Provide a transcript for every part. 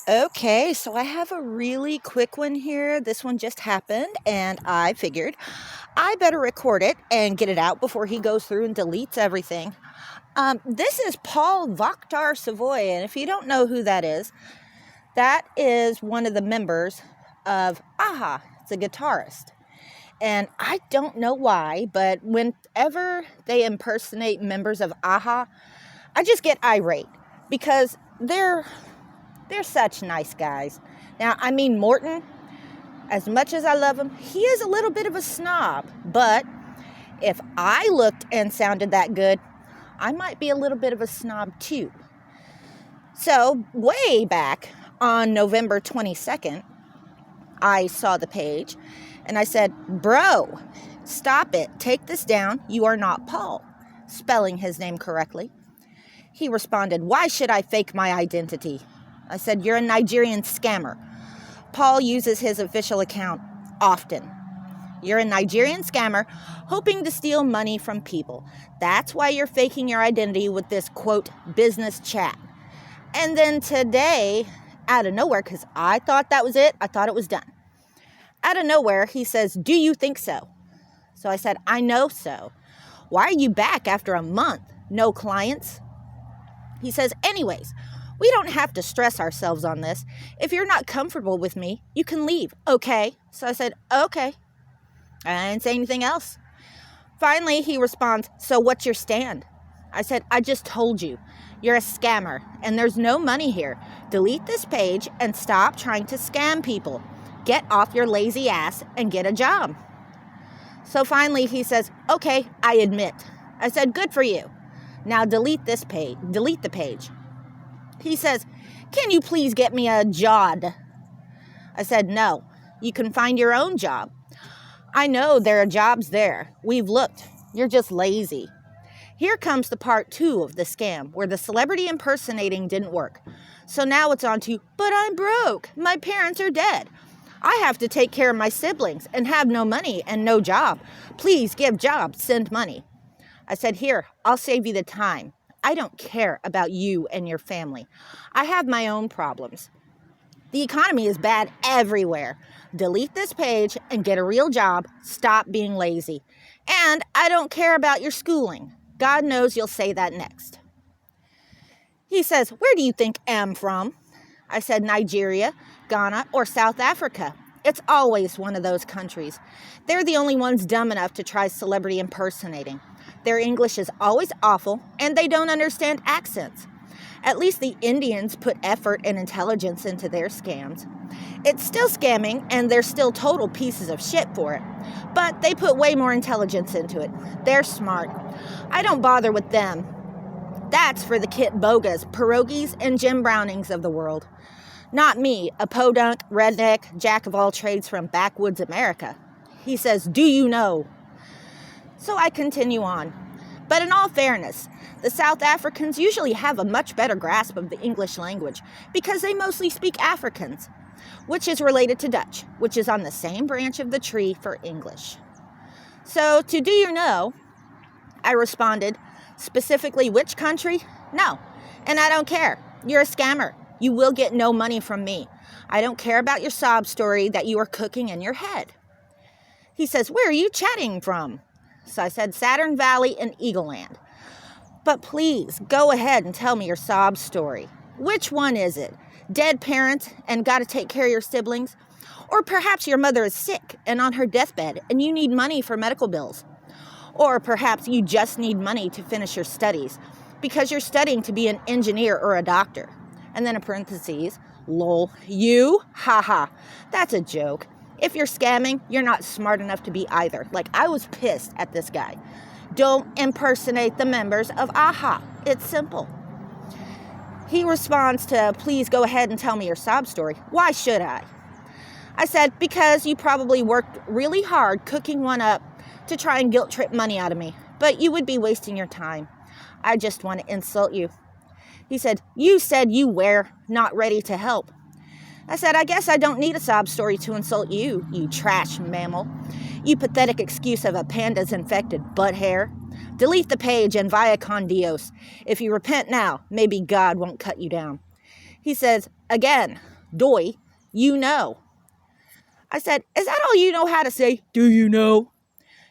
Okay, so I have a really quick one here. This one just happened, and I figured I better record it and get it out before he goes through and deletes everything. This is Pål Waaktaar-Savoy, and if you don't know who that is one of the members of AHA. It's a guitarist. And I don't know why, but whenever they impersonate members of AHA, I just get irate because they're such nice guys. Now, I mean, Morton, as much as I love him, he is a little bit of a snob. But if I looked and sounded that good, I might be a little bit of a snob too. So, way back on November 22nd, I saw the page and I said, "Bro, stop it. Take this down. You are not Paul," spelling his name correctly. He responded, "Why should I fake my identity?" I said, "You're a Nigerian scammer." Paul uses his official account often. "You're a Nigerian scammer hoping to steal money from people. That's why you're faking your identity with this, quote, business chat." And then today, out of nowhere, because I thought that was it, I thought it was done. Out of nowhere, he says, "Do you think so?" So I said, "I know so. Why are you back after a month? No clients?" He says, "Anyways, we don't have to stress ourselves on this. If you're not comfortable with me, you can leave, okay?" So I said, "Okay." I didn't say anything else. Finally, he responds, "So what's your stand?" I said, "I just told you. You're a scammer, and there's no money here. Delete this page and stop trying to scam people. Get off your lazy ass and get a job." So finally, he says, "Okay, I admit." I said, "Good for you. Now delete this page. Delete the page." He says, "Can you please get me a job?" I said, "No, you can find your own job. I know there are jobs there. We've looked. You're just lazy." Here comes the part 2 of the scam, where the celebrity impersonating didn't work. So now it's on to, "But I'm broke. My parents are dead. I have to take care of my siblings and have no money and no job. Please give jobs, send money." I said, "Here, I'll save you the time. I don't care about you and your family. I have my own problems. The economy is bad everywhere. Delete this page and get a real job. Stop being lazy. And I don't care about your schooling." God knows you'll say that next. He says, "Where do you think I'm from?" I said, "Nigeria, Ghana, or South Africa. It's always one of those countries. They're the only ones dumb enough to try celebrity impersonating. Their English is always awful, and they don't understand accents. At least the Indians put effort and intelligence into their scams. It's still scamming, and they're still total pieces of shit for it. But they put way more intelligence into it. They're smart. I don't bother with them. That's for the Kit Bogas, Pierogies, and Jim Brownings of the world. Not me, a podunk, redneck, jack of all trades from backwoods America." He says, "Do you know?" So I continue on. But in all fairness, the South Africans usually have a much better grasp of the English language because they mostly speak Afrikaans, which is related to Dutch, which is on the same branch of the tree for English. So to "Do you know?" I responded, "Specifically which country? No, and I don't care. You're a scammer. You will get no money from me. I don't care about your sob story that you are cooking in your head." He says, "Where are you chatting from?" So I said, "Saturn Valley and Eagle Land." "But please, go ahead and tell me your sob story. Which one is it? Dead parents and got to take care of your siblings? Or perhaps your mother is sick and on her deathbed and you need money for medical bills? Or perhaps you just need money to finish your studies because you're studying to be an engineer or a doctor." And then in parentheses, "Lol, you? Haha, that's a joke. If you're scamming, you're not smart enough to be either." Like, I was pissed at this guy. Don't impersonate the members of AHA. It's simple. He responds to, "Please go ahead and tell me your sob story." "Why should I?" I said, "Because you probably worked really hard cooking one up to try and guilt trip money out of me, but you would be wasting your time. I just want to insult you." He said, "You said you were not ready to help." I said, "I guess I don't need a sob story to insult you, you trash mammal. You pathetic excuse of a panda's infected butt hair. Delete the page and via con Dios. If you repent now, maybe God won't cut you down." He says, again, doy, you know. I said, is that all you know how to say? Do you know?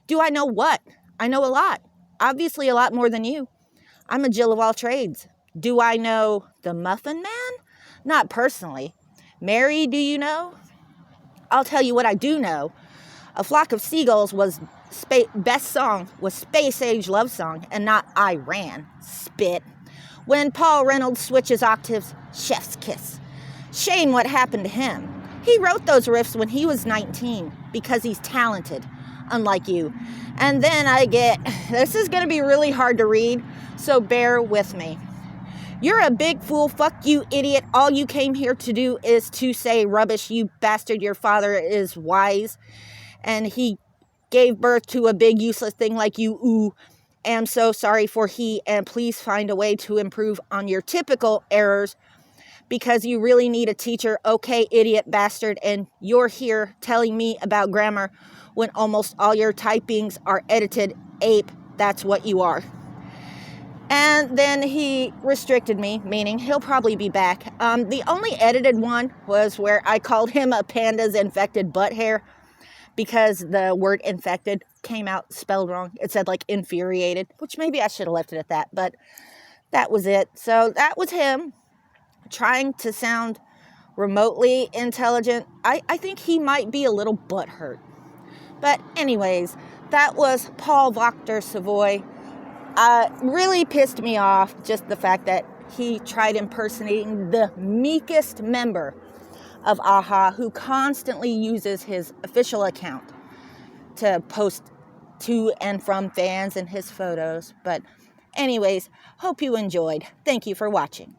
Do I know what? I know a lot. Obviously a lot more than you. I'm a Jill of all trades. Do I know the Muffin Man? Not personally. Mary, do you know? I'll tell you what I do know. A Flock of Seagulls was best song was Space Age Love Song and not I Ran. Spit. When Paul Reynolds switches octaves, chef's kiss. Shame what happened to him. He wrote those riffs when he was 19 because he's talented, unlike you. And then this is going to be really hard to read, so bear with me. You're a big fool, fuck you, idiot. All you came here to do is to say rubbish, you bastard. Your father is wise, and he gave birth to a big useless thing like you. Ooh, am so sorry for he, and please find a way to improve on your typical errors, because you really need a teacher. Okay, idiot bastard, and you're here telling me about grammar when almost all your typings are edited. Ape, that's what you are. And then he restricted me, meaning he'll probably be back. The only edited one was where I called him a panda's infected butt hair because the word infected came out spelled wrong. It said like infuriated, which maybe I should have left it at that, but that was it. So that was him trying to sound remotely intelligent. I think he might be a little butthurt. But anyways, that was Pål Waaktaar-Savoy. Really pissed me off just the fact that he tried impersonating the meekest member of AHA, who constantly uses his official account to post to and from fans and his photos. But anyways, hope you enjoyed. Thank you for watching.